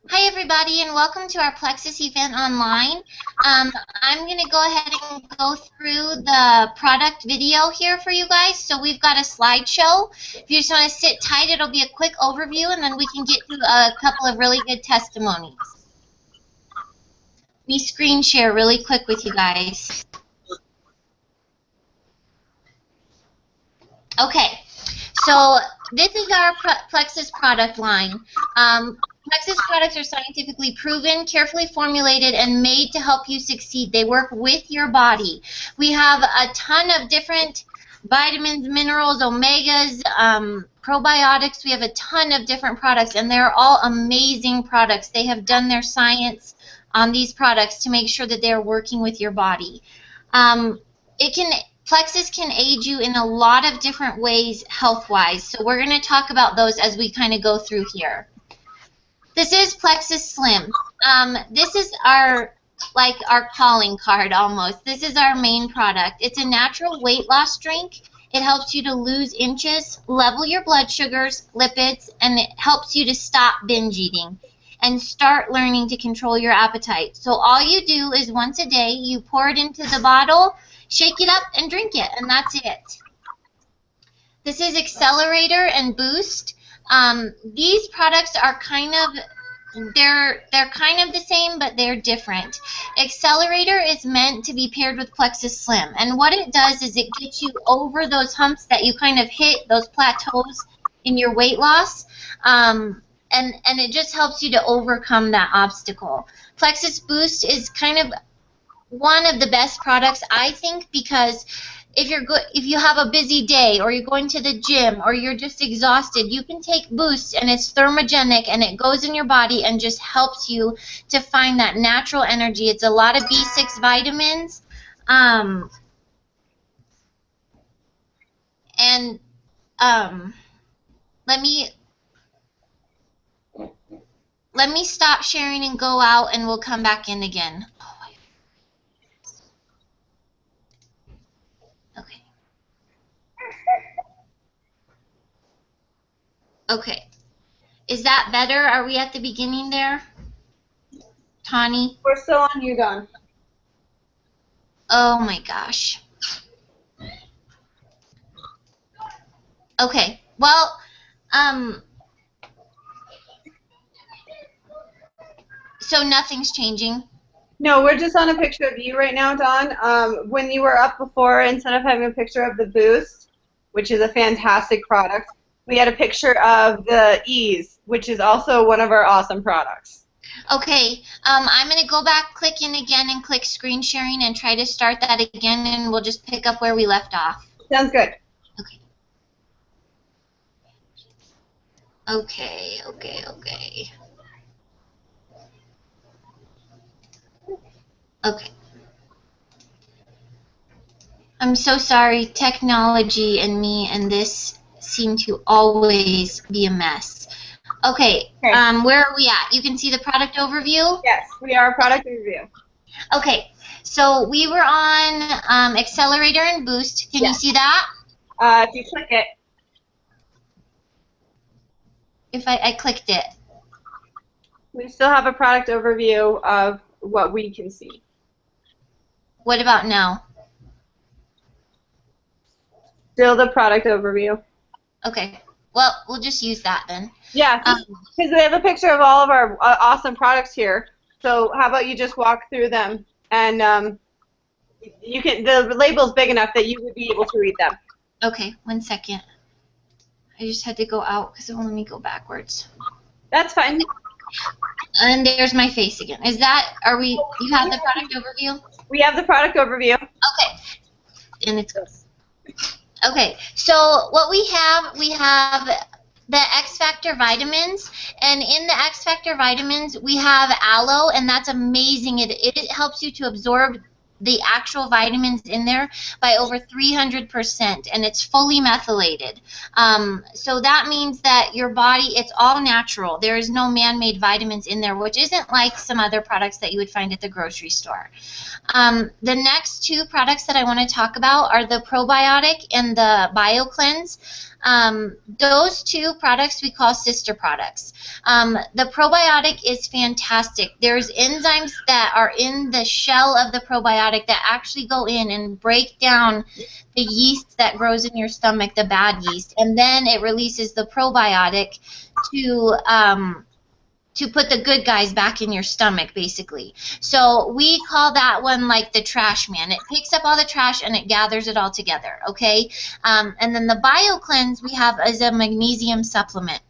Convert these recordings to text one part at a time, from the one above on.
Hi, everybody, and welcome to our Plexus event online. I'm going to go ahead and go through the product video here for you guys. So we've got a slideshow. If you just want to sit tight, it'll be a quick overview, and then we can get to a couple of really good testimonies. Let me screen share really quick with you guys. Okay, so this is our Plexus product line. Plexus products are scientifically proven, carefully formulated, and made to help you succeed. They work with your body. We have a ton of different vitamins, minerals, omegas, probiotics. We have a ton of different products, and they're all amazing products. They have done their science on these products to make sure that they're working with your body. Plexus can aid you in a lot of different ways health-wise, so we're going to talk about those as we kind of go through here. This is Plexus Slim. This is our calling card almost. This is our main product. It's a natural weight loss drink. It helps you to lose inches, level your blood sugars, lipids, and it helps you to stop binge eating and start learning to control your appetite. So all you do is once a day, you pour it into the bottle, shake it up, and drink it, and that's it. This is Accelerator and Boost. These products are they're kind of the same, but they're different. Accelerator is meant to be paired with Plexus Slim, and what it does is it gets you over those humps that you kind of hit, those plateaus in your weight loss, and it just helps you to overcome that obstacle. Plexus Boost is kind of one of the best products, I think, because if you have a busy day or you're going to the gym or you're just exhausted, you can take Boost, and it's thermogenic and it goes in your body and just helps you to find that natural energy. It's a lot of B6 vitamins, and let me stop sharing and go out, and we'll come back in again. Okay. Okay. Is that better? Are we at the beginning there? Tawny? We're still on you, Dawn. Oh my gosh. Okay. Well, so nothing's changing? No, we're just on a picture of you right now, Dawn. When you were up before, instead of having a picture of the Boost, which is a fantastic product, we had a picture of the Ease, which is also one of our awesome products. Okay. I'm going to go back, click in again, and click screen sharing and try to start that again, and we'll just pick up where we left off. Sounds good. Okay. Okay, okay, okay. Okay. I'm so sorry. Technology and me and this seem to always be a mess. Okay, where are we at? You can see the product overview? Yes, we are a product review. Okay, so we were on Accelerator and Boost. Can you see that? If you click it. If I clicked it. We still have a product overview of what we can see. What about now? Still the product overview. Okay, well, we'll just use that then. Yeah, because we have a picture of all of our awesome products here. So how about you just walk through them, and you can. The label's big enough that you would be able to read them. Okay, 1 second. I just had to go out because it won't let me go backwards. That's fine. And there's my face again. Is that, you have the product overview? We have the product overview. Okay. And it's okay. So what we have the X Factor vitamins, and in the X Factor vitamins we have aloe, and that's amazing. It helps you to absorb the actual vitamins in there by over 300%, and it's fully methylated. So that means that your body, it's all natural. There is no man-made vitamins in there, which isn't like some other products that you would find at the grocery store. The next two products that I want to talk about are the probiotic and the BioCleanse. Those two products we call sister products. The probiotic is fantastic. There's enzymes that are in the shell of the probiotic that actually go in and break down the yeast that grows in your stomach, the bad yeast, and then it releases the probiotic to put the good guys back in your stomach, basically. So we call that one like the trash man. It picks up all the trash and it gathers it all together, okay? And then the BioCleanse we have as a magnesium supplement.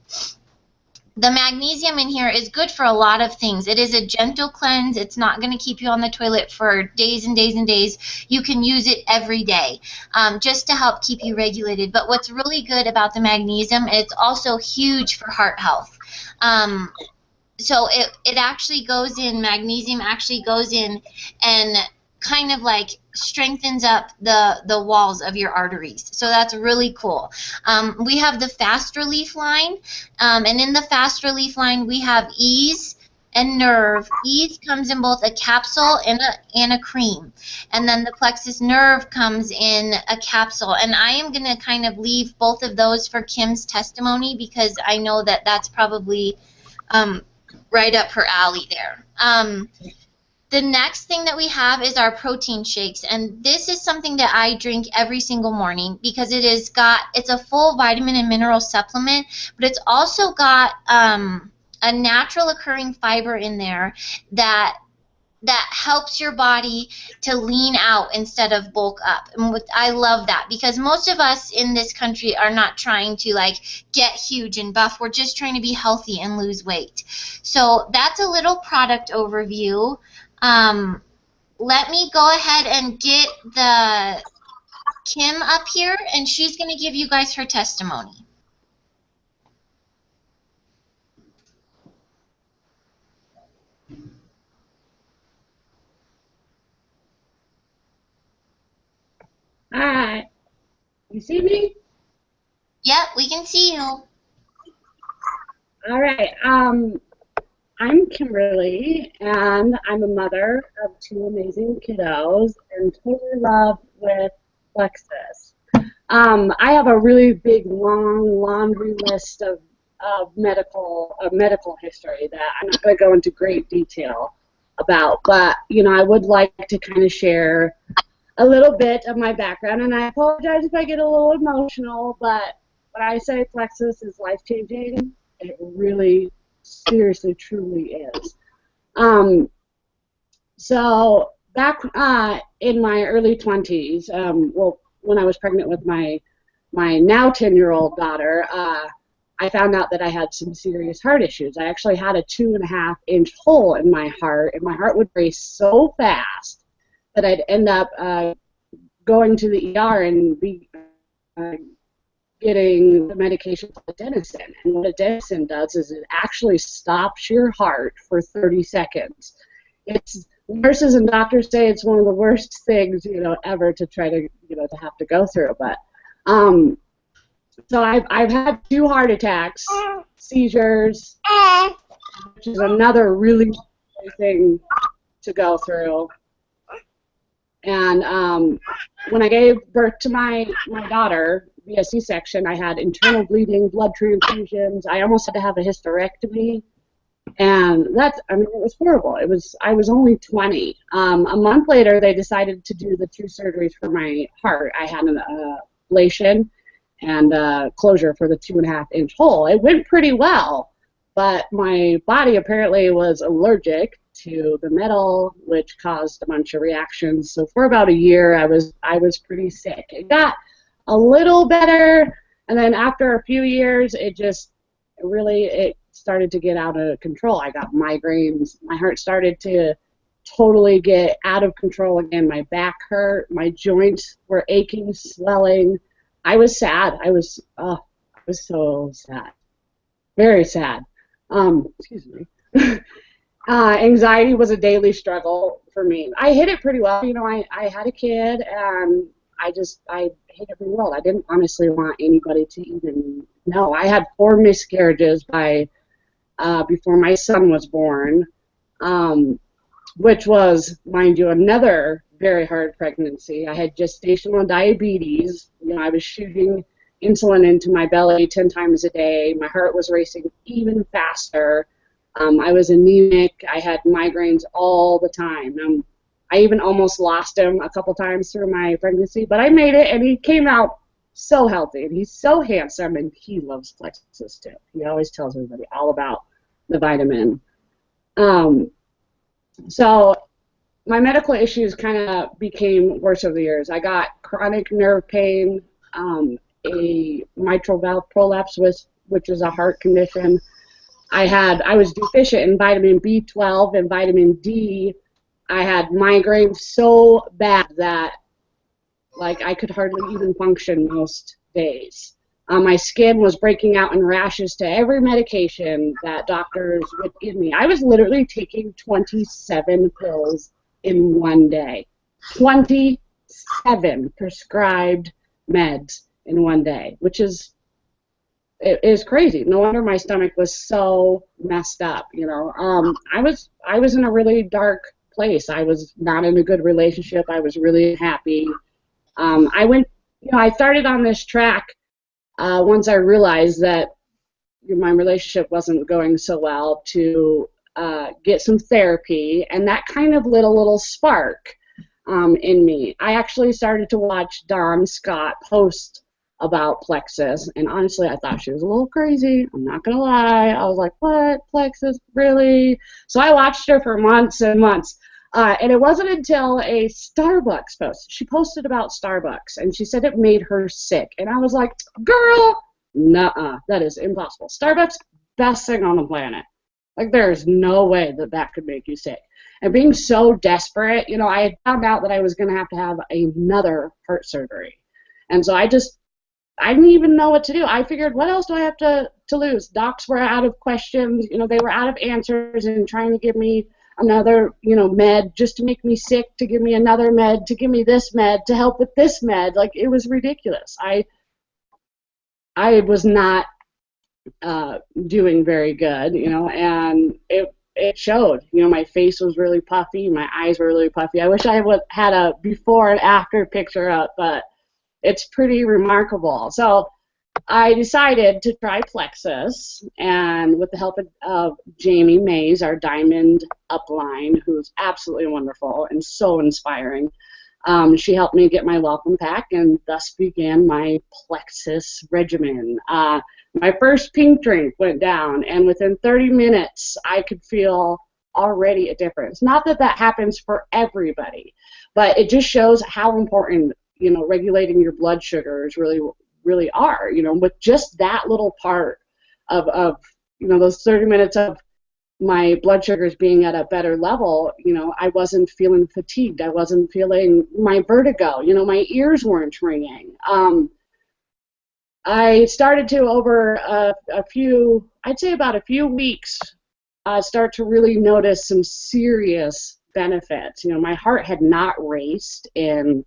The magnesium in here is good for a lot of things. It is a gentle cleanse. It's not going to keep you on the toilet for days and days and days. You can use it every day just to help keep you regulated. But what's really good about the magnesium, it's also huge for heart health. So it actually goes in, magnesium actually goes in and kind of like strengthens up the walls of your arteries. So that's really cool. We have the Fast Relief line, and in the Fast Relief line we have Ease and Nerve. Ease comes in both a capsule and a cream. And then the Plexus Nerve comes in a capsule. And I am going to kind of leave both of those for Kim's testimony because I know that that's probably right up her alley there. The next thing that we have is our protein shakes, and this is something that I drink every single morning because it's a full vitamin and mineral supplement, but it's also got a natural occurring fiber in there that helps your body to lean out instead of bulk up. And I love that because most of us in this country are not trying to like get huge and buff. We're just trying to be healthy and lose weight. So that's a little product overview. Let me go ahead and get the Kim up here, and she's going to give you guys her testimony. Hi. You see me? Yep, we can see you. All right. I'm Kimberly, and I'm a mother of two amazing kiddos and totally love with Plexus. I have a really big, long laundry list of medical history that I'm not going to go into great detail about, but I would like to kind of share a little bit of my background, and I apologize if I get a little emotional, but when I say Plexus is life-changing, it really, seriously, truly is. So back in my early 20s, well, when I was pregnant with my now 10-year-old daughter, I found out that I had some serious heart issues. I actually had a 2.5-inch hole in my heart, and my heart would race so fast that I'd end up going to the ER and be getting the medication called adenosine. And what adenosine does is it actually stops your heart for 30 seconds. Nurses and doctors say it's one of the worst things ever to try to to have to go through. But so I've had 2 heart attacks, seizures, which is another really thing to go through. And when I gave birth to my daughter via C-section, I had internal bleeding, blood transfusions. I almost had to have a hysterectomy, and it was horrible. I was only 20. A month later, they decided to do the 2 surgeries for my heart. I had an ablation and closure for the 2.5-inch hole. It went pretty well, but my body apparently was allergic to the metal, which caused a bunch of reactions. So for about a year, I was pretty sick. It got a little better, and then after a few years, it started to get out of control. I got migraines. My heart started to totally get out of control again. My back hurt. My joints were aching, swelling. I was sad. I was so sad. Very sad. Excuse me. Anxiety was a daily struggle for me. I hid it pretty well. I had a kid, and I hid it pretty well. I didn't honestly want anybody to even know. I had 4 miscarriages before my son was born, which was, mind you, another very hard pregnancy. I had gestational diabetes. I was shooting insulin into my belly 10 times a day. My heart was racing even faster. I was anemic. I had migraines all the time. I even almost lost him a couple times through my pregnancy, but I made it, and he came out so healthy, and he's so handsome, and he loves Plexus too. He always tells everybody all about the vitamin. So my medical issues kind of became worse over the years. I got chronic nerve pain, a mitral valve prolapse, which is a heart condition. I was deficient in vitamin B12 and vitamin D. I had migraines so bad that like I could hardly even function most days. My skin was breaking out in rashes to every medication that doctors would give me. I was literally taking 27 pills in one day. 27 prescribed meds in one day, which is crazy. No wonder my stomach was so messed up, you know. I was in a really dark place. I was not in a good relationship. I was really unhappy. I started on this track once I realized that my relationship wasn't going so well to get some therapy, and that kind of lit a little spark in me. I actually started to watch Dawn Scott post about Plexus, and honestly, I thought she was a little crazy. I'm not going to lie. I was like, what? Plexus? Really? So I watched her for months and months. And it wasn't until a Starbucks post. She posted about Starbucks, and she said it made her sick. And I was like, girl, nuh-uh, that is impossible. Starbucks, best thing on the planet. Like, there's no way that that could make you sick. And being so desperate, you know, I had found out that I was going to have another heart surgery. And so I didn't even know what to do. I figured, what else do I have to lose? Docs were out of questions. You know, they were out of answers and trying to give me another, you know, med just to make me sick, to give me another med, to give me this med, to help with this med. Like, it was ridiculous. I was not doing very good, you know, and it showed. You know, my face was really puffy. My eyes were really puffy. I wish I would had a before and after picture up, but it's pretty remarkable. So I decided to try Plexus, and with the help of Jamie Mays, our Diamond upline, who's absolutely wonderful and so inspiring, she helped me get my welcome pack, and thus began my Plexus regimen. My first pink drink went down, and within 30 minutes, I could feel already a difference. Not that that happens for everybody, but it just shows how important, you know, regulating your blood sugars really are, you know, with just that little part of you know, those 30 minutes of my blood sugars being at a better level, you know, I wasn't feeling fatigued. I wasn't feeling my vertigo. You know, my ears weren't ringing. I started to, over I'd say about a few weeks, start to really notice some serious benefits. You know, my heart had not raced in,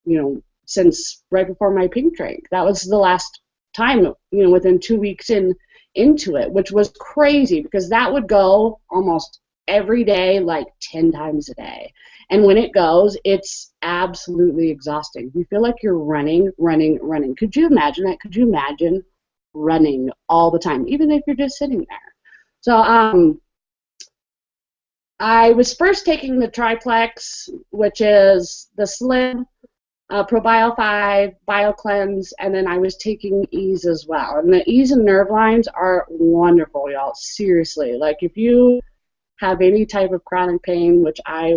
you know, since right before my pink drink. That was the last time, you know, within 2 weeks into it, which was crazy because that would go almost every day, like 10 times a day. And when it goes, it's absolutely exhausting. You feel like you're running. Could you imagine that? Could you imagine running all the time, even if you're just sitting there? So I was first taking the Triplex, which is the Slim, ProBio 5, BioCleanse, and then I was taking Ease as well. And the Ease and nerve lines are wonderful, y'all. Seriously. Like, if you have any type of chronic pain, which I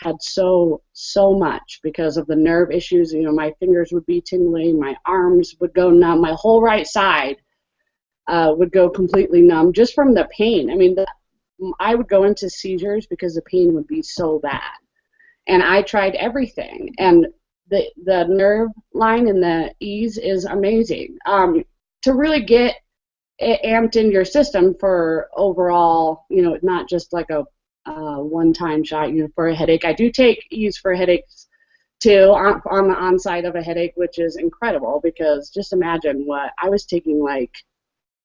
had so much because of the nerve issues, you know, my fingers would be tingling, my arms would go numb, my whole right side would go completely numb just from the pain. I mean, I would go into seizures because the pain would be so bad. And I tried everything. And the nerve line and the Ease is amazing. To really get it amped in your system for overall, you know, not just like a one-time shot, you know, for a headache. I do take Ease for headaches too, on the onside of a headache, which is incredible because just imagine what I was taking, like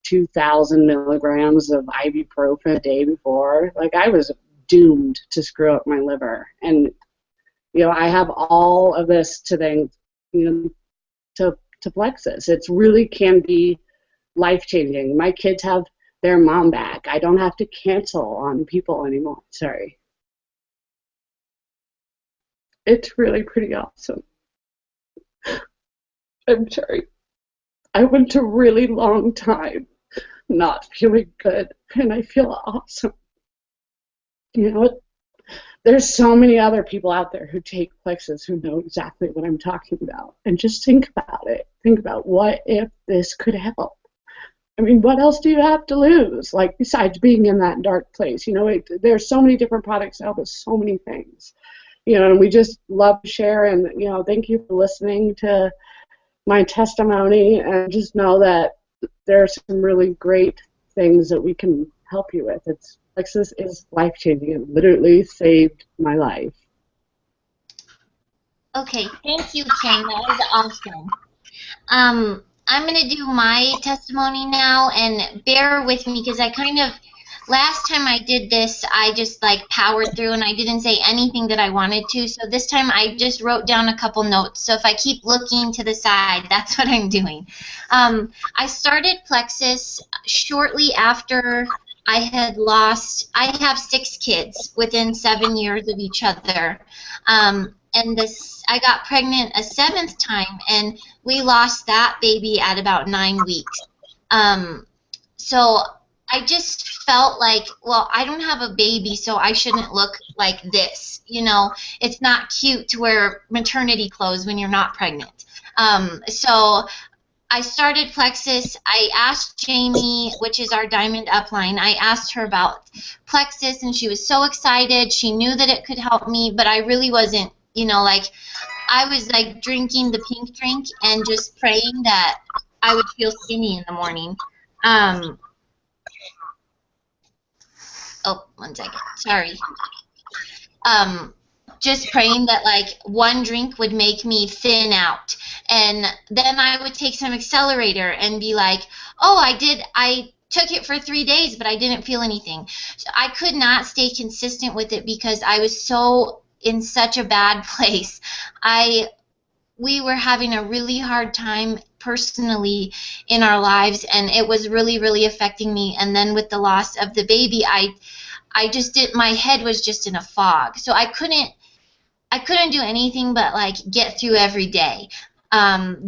2,000 milligrams of ibuprofen a day before. Like, I was doomed to screw up my liver. And you know, I have all of this to thank, you know, to Plexus. It's really can be life-changing. My kids have their mom back. I don't have to cancel on people anymore. Sorry. It's really pretty awesome. I'm sorry. I went a really long time not feeling good, and I feel awesome. You know, there's so many other people out there who take Plexus who know exactly what I'm talking about. And just think about it. Think about what if this could help. I mean, what else do you have to lose? Like, besides being in that dark place, you know, there's so many different products out with so many things, you know, and we just love to share. And, you know, thank you for listening to my testimony, and just know that there's some really great things that we can help you with. Plexus is life-changing. It literally saved my life. Okay, thank you, Kim. That was awesome. I'm going to do my testimony now, and bear with me because last time I did this, I just like powered through and I didn't say anything that I wanted to. So this time I just wrote down a couple notes. So if I keep looking to the side, that's what I'm doing. I started Plexus shortly after I have 6 kids within 7 years of each other. And I got pregnant a 7th time, and we lost that baby at about 9 weeks. So I just felt like, well, I don't have a baby, so I shouldn't look like this. You know, it's not cute to wear maternity clothes when you're not pregnant. So I started Plexus. I asked Jamie, which is our Diamond Upline, I asked her about Plexus, and she was so excited. She knew that it could help me, but I really wasn't, you know, like, I was like drinking the pink drink and just praying that I would feel skinny in the morning. Oh, 1 second. Sorry. Just praying that like one drink would make me thin out, and then I would take some accelerator and be like, oh, I took it for 3 days, but I didn't feel anything. So I could not stay consistent with it because I was so in such a bad place. We were having a really hard time personally in our lives, and it was really, really affecting me. And then with the loss of the baby, I just did, my head was just in a fog. So I couldn't do anything but like get through every day.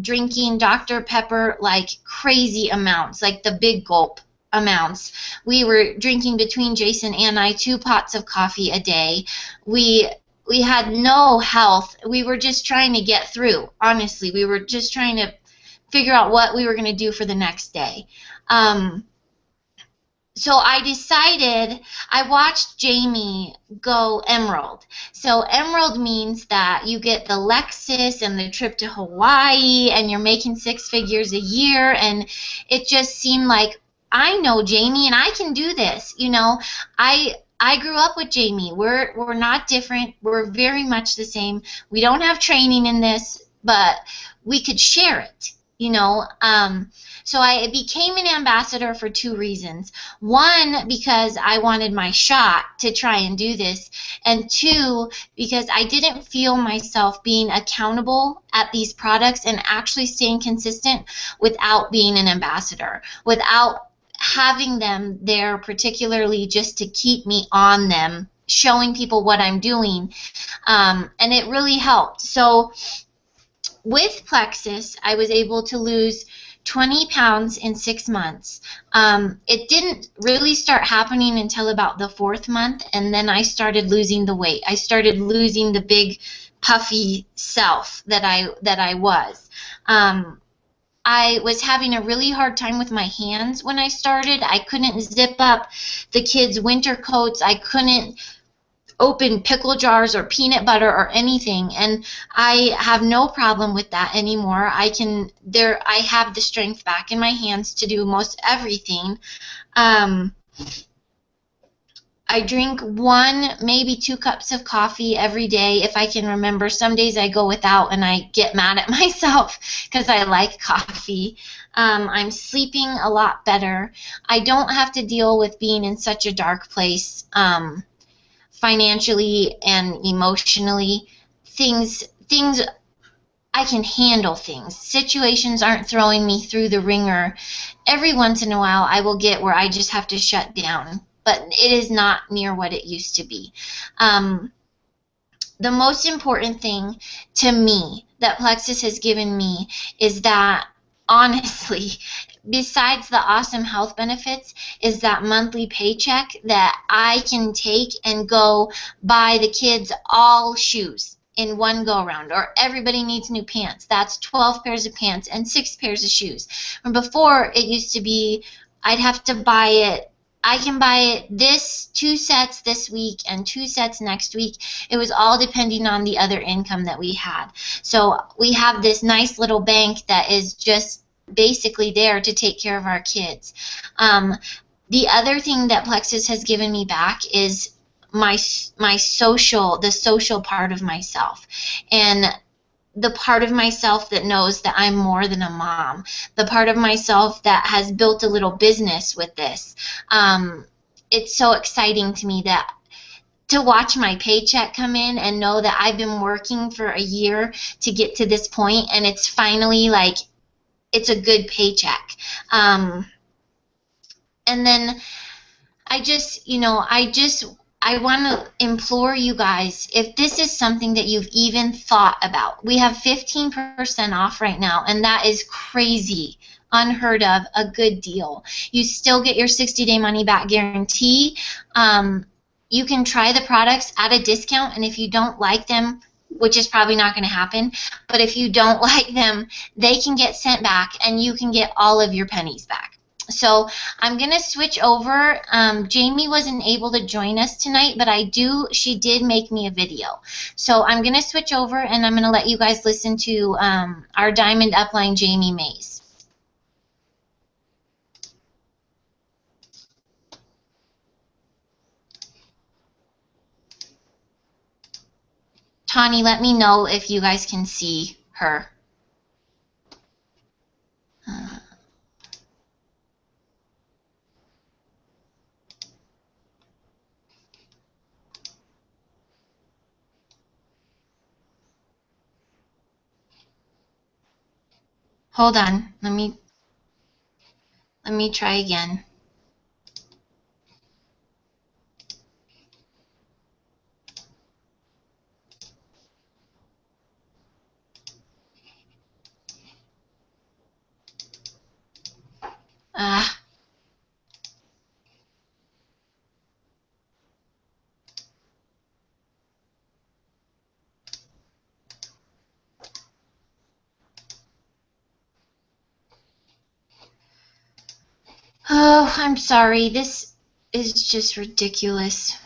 Drinking Dr. Pepper like crazy amounts, like the big gulp amounts. We were drinking, between Jason and I, 2 pots of coffee a day. We had no health. We were just trying to get through. Honestly, we were just trying to figure out what we were going to do for the next day. So I decided, I watched Jamie go Emerald. So Emerald means that you get the Lexus and the trip to Hawaii, and you're making 6 figures a year, and it just seemed like, I know Jamie and I can do this. You know, I grew up with Jamie. We're not different. We're very much the same. We don't have training in this, but we could share it, you know. So I became an ambassador for 2 reasons. 1, because I wanted my shot to try and do this, and 2, because I didn't feel myself being accountable at these products and actually staying consistent without being an ambassador, without having them there particularly just to keep me on them, showing people what I'm doing, and it really helped. So with Plexus, I was able to lose 20 pounds in 6 months. It didn't really start happening until about the 4th month, and then I started losing the weight. I started losing the big puffy self that I was. I was having a really hard time with my hands when I started. I couldn't zip up the kids' winter coats. I couldn't open pickle jars or peanut butter or anything, and I have no problem with that anymore. I have the strength back in my hands to do most everything. I drink 1, maybe 2 cups of coffee every day if I can remember. Some days I go without and I get mad at myself because I like coffee. I'm sleeping a lot better. I don't have to deal with being in such a dark place financially and emotionally. Things I can handle things. Situations aren't throwing me through the ringer. Every once in a while, I will get where I just have to shut down, but it is not near what it used to be. The most important thing to me that Plexus has given me is that, honestly, besides the awesome health benefits, is that monthly paycheck that I can take and go buy the kids all shoes in one go around, or everybody needs new pants. That's 12 pairs of pants and 6 pairs of shoes. And before, it used to be I'd have to buy it. I can buy it this 2 sets this week and 2 sets next week. It was all depending on the other income that we had. So we have this nice little bank that is just basically there to take care of our kids. The other thing that Plexus has given me back is the social part of myself, and the part of myself that knows that I'm more than a mom, the part of myself that has built a little business with this. It's so exciting to me that to watch my paycheck come in and know that I've been working for a year to get to this point, and it's finally like it's a good paycheck. And then I want to implore you guys, if this is something that you've even thought about, we have 15% off right now, and that is crazy, unheard of, a good deal. You still get your 60-day money-back guarantee. You can try the products at a discount, and if you don't like them, which is probably not going to happen, but if you don't like them, they can get sent back, and you can get all of your pennies back. So I'm going to switch over. Jamie wasn't able to join us tonight, but she did make me a video. So I'm going to switch over, and I'm going to let you guys listen to our Diamond Upline Jamie Mays. Tawny, let me know if you guys can see her. Hold on. Let me try again. Oh, I'm sorry. This is just ridiculous.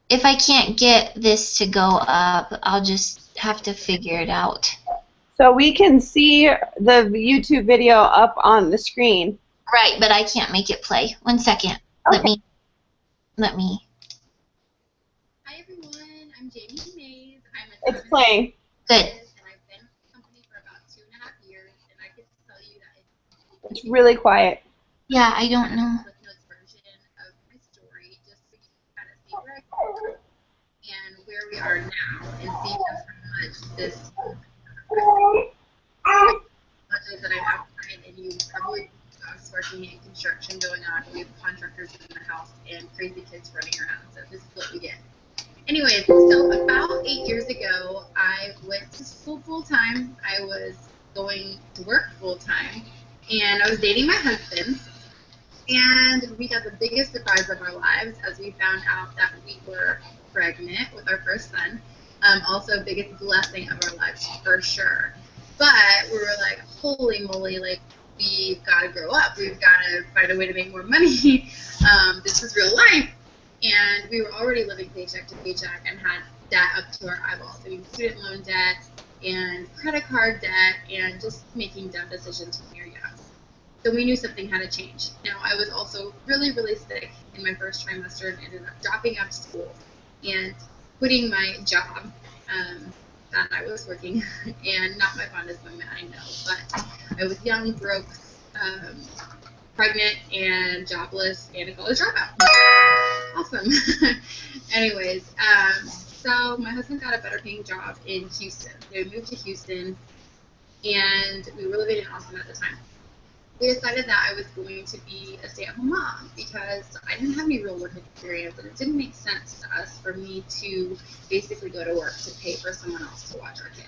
If I can't get this to go up, I'll just have to figure it out. So we can see the YouTube video up on the screen. Right, but I can't make it play. 1 second. Okay. Let me. Hi everyone, I'm Jamie Mays. It's playing. Good. And I've been with the company for about 2.5 years, and I can tell you that It's really quiet. Yeah, I don't know. Cliff Notes version of my story, just so you can kind of see where I came from and where we are now, and see just how much this much that I have time, and you probably working in construction going on. We have contractors in the house and crazy kids running around. So this is what we get. Anyways, so about 8 years ago, I went to school full time. I was going to work full time, and I was dating my husband. And we got the biggest surprise of our lives as we found out that we were pregnant with our first son. Also, biggest blessing of our lives for sure. But we were like, holy moly, like, we've got to grow up. We've got to find a way to make more money. This is real life. And we were already living paycheck to paycheck and had debt up to our eyeballs. I mean, student loan debt and credit card debt and just making dumb decisions when you're young. So we knew something had to change. Now, I was also really, really sick in my first trimester and ended up dropping out of school and quitting my job that I was working, and not my fondest moment, I know, but I was young, broke, pregnant, and jobless, and a college dropout. Awesome. Anyways, So my husband got a better paying job in Houston. So we moved to Houston, and we were living in Austin at the time. We decided that I was going to be a stay-at-home mom because I didn't have any real work experience, and it didn't make sense to us for me to basically go to work to pay for someone else to watch our kid.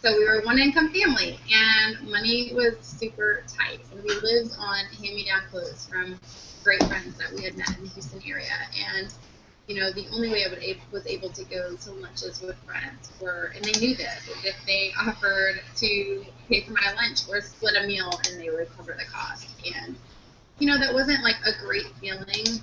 So we were a one-income family, and money was super tight. And we lived on hand-me-down clothes from great friends that we had met in the Houston area. And the only way I was able to go to lunches with friends and they knew this, is if they offered to pay for my lunch or split a meal and they would cover the cost. And, that wasn't like a great feeling,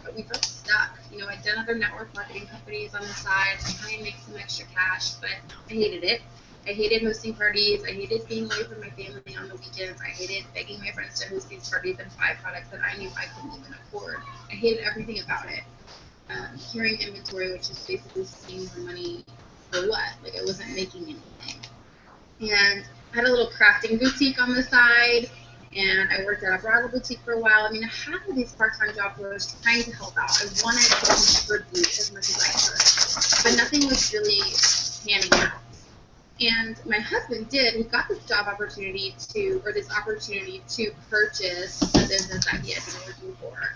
but we felt stuck. I'd done other network marketing companies on the side to try and make some extra cash, but I hated it. I hated hosting parties. I hated being away from my family on the weekends. I hated begging my friends to host these parties and buy products that I knew I couldn't even afford. I hated everything about it. Carrying inventory, which is basically seeing the money for what? Like I wasn't making anything. And I had a little crafting boutique on the side, and I worked at a bridal boutique for a while. I mean, half of these part-time jobs was trying to help out. I wanted to contribute as much as I could, but nothing was really panning out. And my husband he got this opportunity to purchase the business that he had been working for.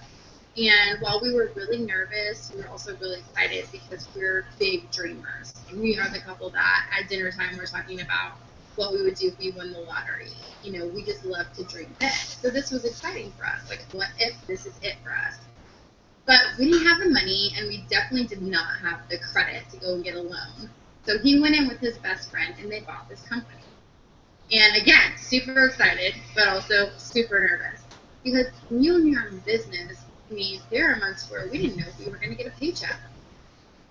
And while we were really nervous, we were also really excited because we're big dreamers. And we are the couple that at dinner time we're talking about what we would do if we won the lottery. We just love to dream big. So this was exciting for us. Like, what if this is it for us? But we didn't have the money, and we definitely did not have the credit to go and get a loan. So he went in with his best friend, and they bought this company. And again, super excited, but also super nervous. Because when you own your own business, there are months where we didn't know if we were going to get a paycheck.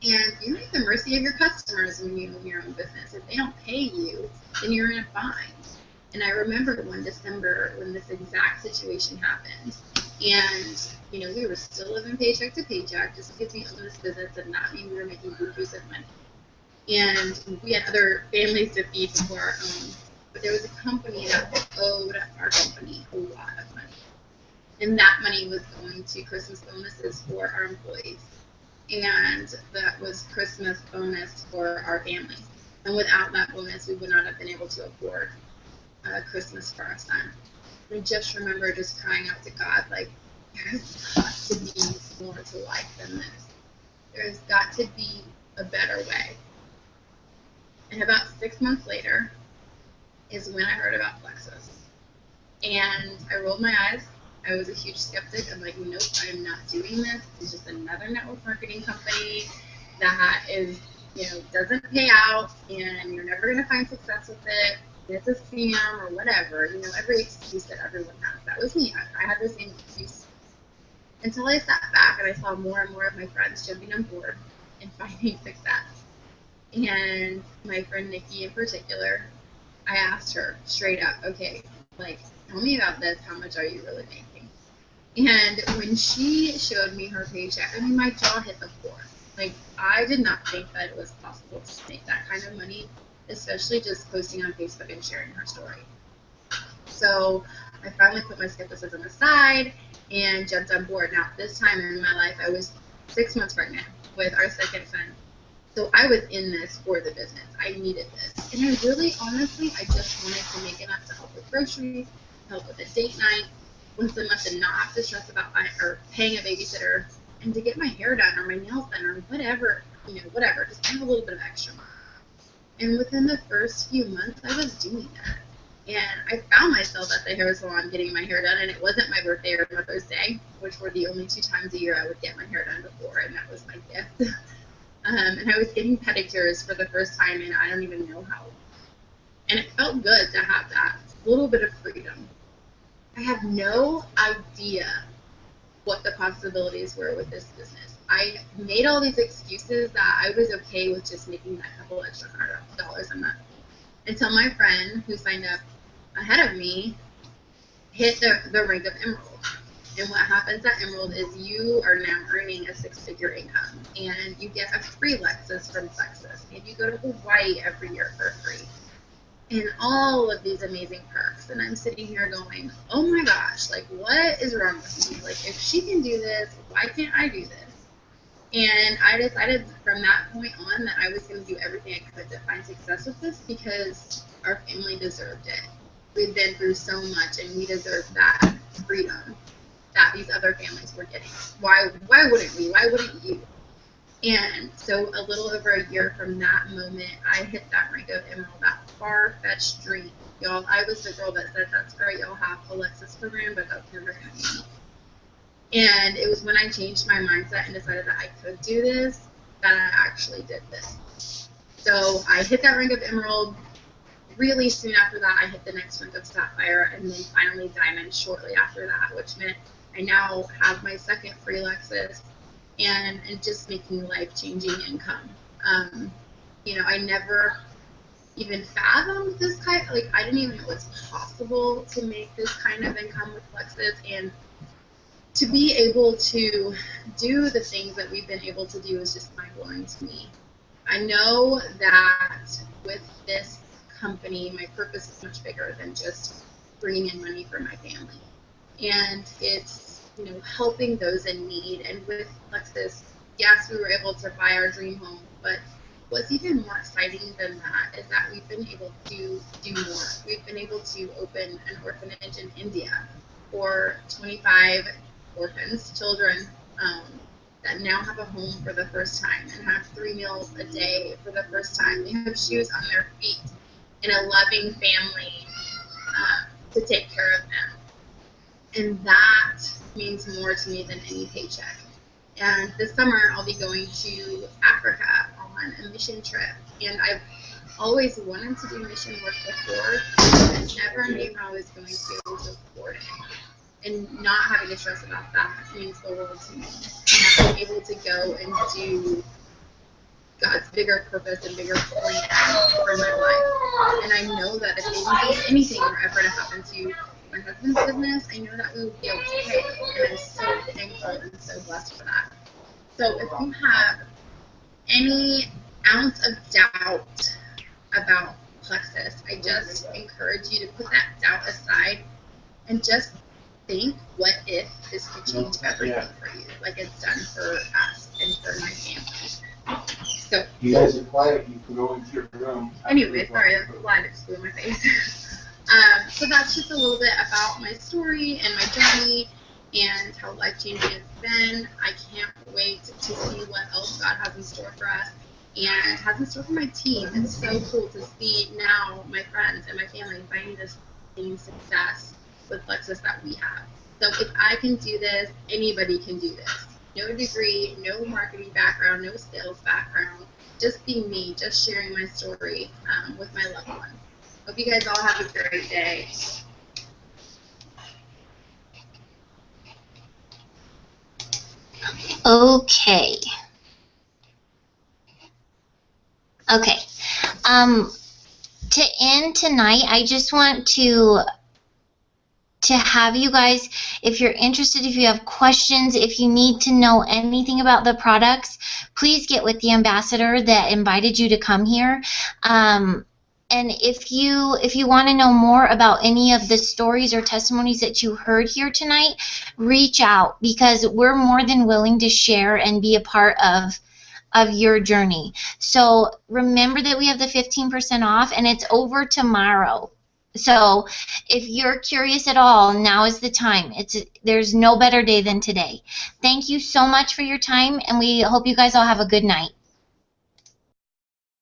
And you're at the mercy of your customers when you own your own business. If they don't pay you, then you're in a bind. And I remember one December when this exact situation happened. And, we were still living paycheck to paycheck just because we owned this business and not mean we were making bukus of money. And we had other families to feed before our own. But there was a company that owed our company a lot of money. And that money was going to Christmas bonuses for our employees. And that was Christmas bonus for our family. And without that bonus, we would not have been able to afford Christmas for our son. I just remember just crying out to God, like, there's got to be more to life than this. There's got to be a better way. And about 6 months later is when I heard about Plexus. And I rolled my eyes. I was a huge skeptic. I'm like, nope, I'm not doing this. It's just another network marketing company that is, doesn't pay out, and you're never going to find success with it. It's a scam or whatever. Every excuse that everyone has. That was me. I had the same excuse. Until I sat back and I saw more and more of my friends jumping on board and finding success. And my friend Nikki in particular, I asked her straight up, okay, like, tell me about this. How much are you really making? And when she showed me her paycheck, my jaw hit the floor. Like, I did not think that it was possible to make that kind of money, especially just posting on Facebook and sharing her story. So I finally put my skepticism aside and jumped on board. Now, this time in my life, I was 6 months pregnant with our second son. So I was in this for the business. I needed this. And I really, honestly, I just wanted to make enough to help with groceries, help with a date night, once a month and not have to stress about paying a babysitter, and to get my hair done or my nails done or whatever, whatever. Just have a little bit of extra money. And within the first few months, I was doing that. And I found myself at the hair salon getting my hair done, and it wasn't my birthday or Mother's Day, which were the only 2 times a year I would get my hair done before, and that was my gift. And I was getting pedicures for the first time in I don't even know how long. And it felt good to have that little bit of freedom. I had no idea what the possibilities were with this business. I made all these excuses that I was okay with just making that couple extra $100 a month. Until my friend who signed up ahead of me hit the rank of Emerald. And what happens at Emerald is you are now earning a 6-figure income, and you get a free Lexus from Plexus, and you go to Hawaii every year for free, and all of these amazing perks. And I'm sitting here going, oh my gosh, like, what is wrong with me? Like, if she can do this, why can't I do this? And I decided from that point on that I was going to do everything I could to find success with this because our family deserved it. We've been through so much, and we deserve that freedom that these other families were getting. Why wouldn't we? Why wouldn't you? And so a little over a year from that moment, I hit that rank of emerald, that far-fetched dream. Y'all, I was the girl that said, that's great, y'all have a Plexus program, but that's never going to be me. And it was when I changed my mindset and decided that I could do this, that I actually did this. So I hit that rank of emerald. Really soon after that, I hit the next rank of sapphire, and then finally diamond shortly after that, which meant I now have my second free Lexus, and just making life-changing income. I never even fathomed this kind. Like, I didn't even know it was possible to make this kind of income with Plexus, and to be able to do the things that we've been able to do is just mind-blowing to me. I know that with this company, my purpose is much bigger than just bringing in money for my family. And it's, helping those in need. And with Plexus, yes, we were able to buy our dream home, but what's even more exciting than that is that we've been able to do more. We've been able to open an orphanage in India for 25 orphans, children, that now have a home for the first time and have 3 meals a day for the first time. They have shoes on their feet and a loving family to take care of them. And that means more to me than any paycheck. And this summer I'll be going to Africa on a mission trip. And I've always wanted to do mission work before, but never knew how I was going to be able to afford it. And not having to stress about that means the world to me. And being able to go and do God's bigger purpose and bigger plan for my life. And I know that if anything were ever to happen to my husband's business, I know that we would be able to pay. And I'm so thankful and so blessed for that. So if you have any ounce of doubt about Plexus, I just encourage you to put that doubt aside and just think, what if this could change everything for you, like it's done for us and for my family. So, you guys are quiet, you can go into your room. Anyway, sorry, that's a light explode in my face. So that's just a little bit about my story and my journey and how life-changing it's been. I can't wait to see what else God has in store for us and has in store for my team. It's so cool to see now my friends and my family finding this same success with Plexus that we have. So if I can do this, anybody can do this. No degree, no marketing background, no sales background, just being me, just sharing my story with my loved ones. Hope you guys all have a great day. Okay. Okay. To end tonight, I just want to have you guys, if you're interested, if you have questions, if you need to know anything about the products, please get with the ambassador that invited you to come here. And if you want to know more about any of the stories or testimonies that you heard here tonight, reach out, because we're more than willing to share and be a part of your journey. So remember that we have the 15% off, and it's over tomorrow. So if you're curious at all, now is the time. There's no better day than today. Thank you so much for your time, and we hope you guys all have a good night.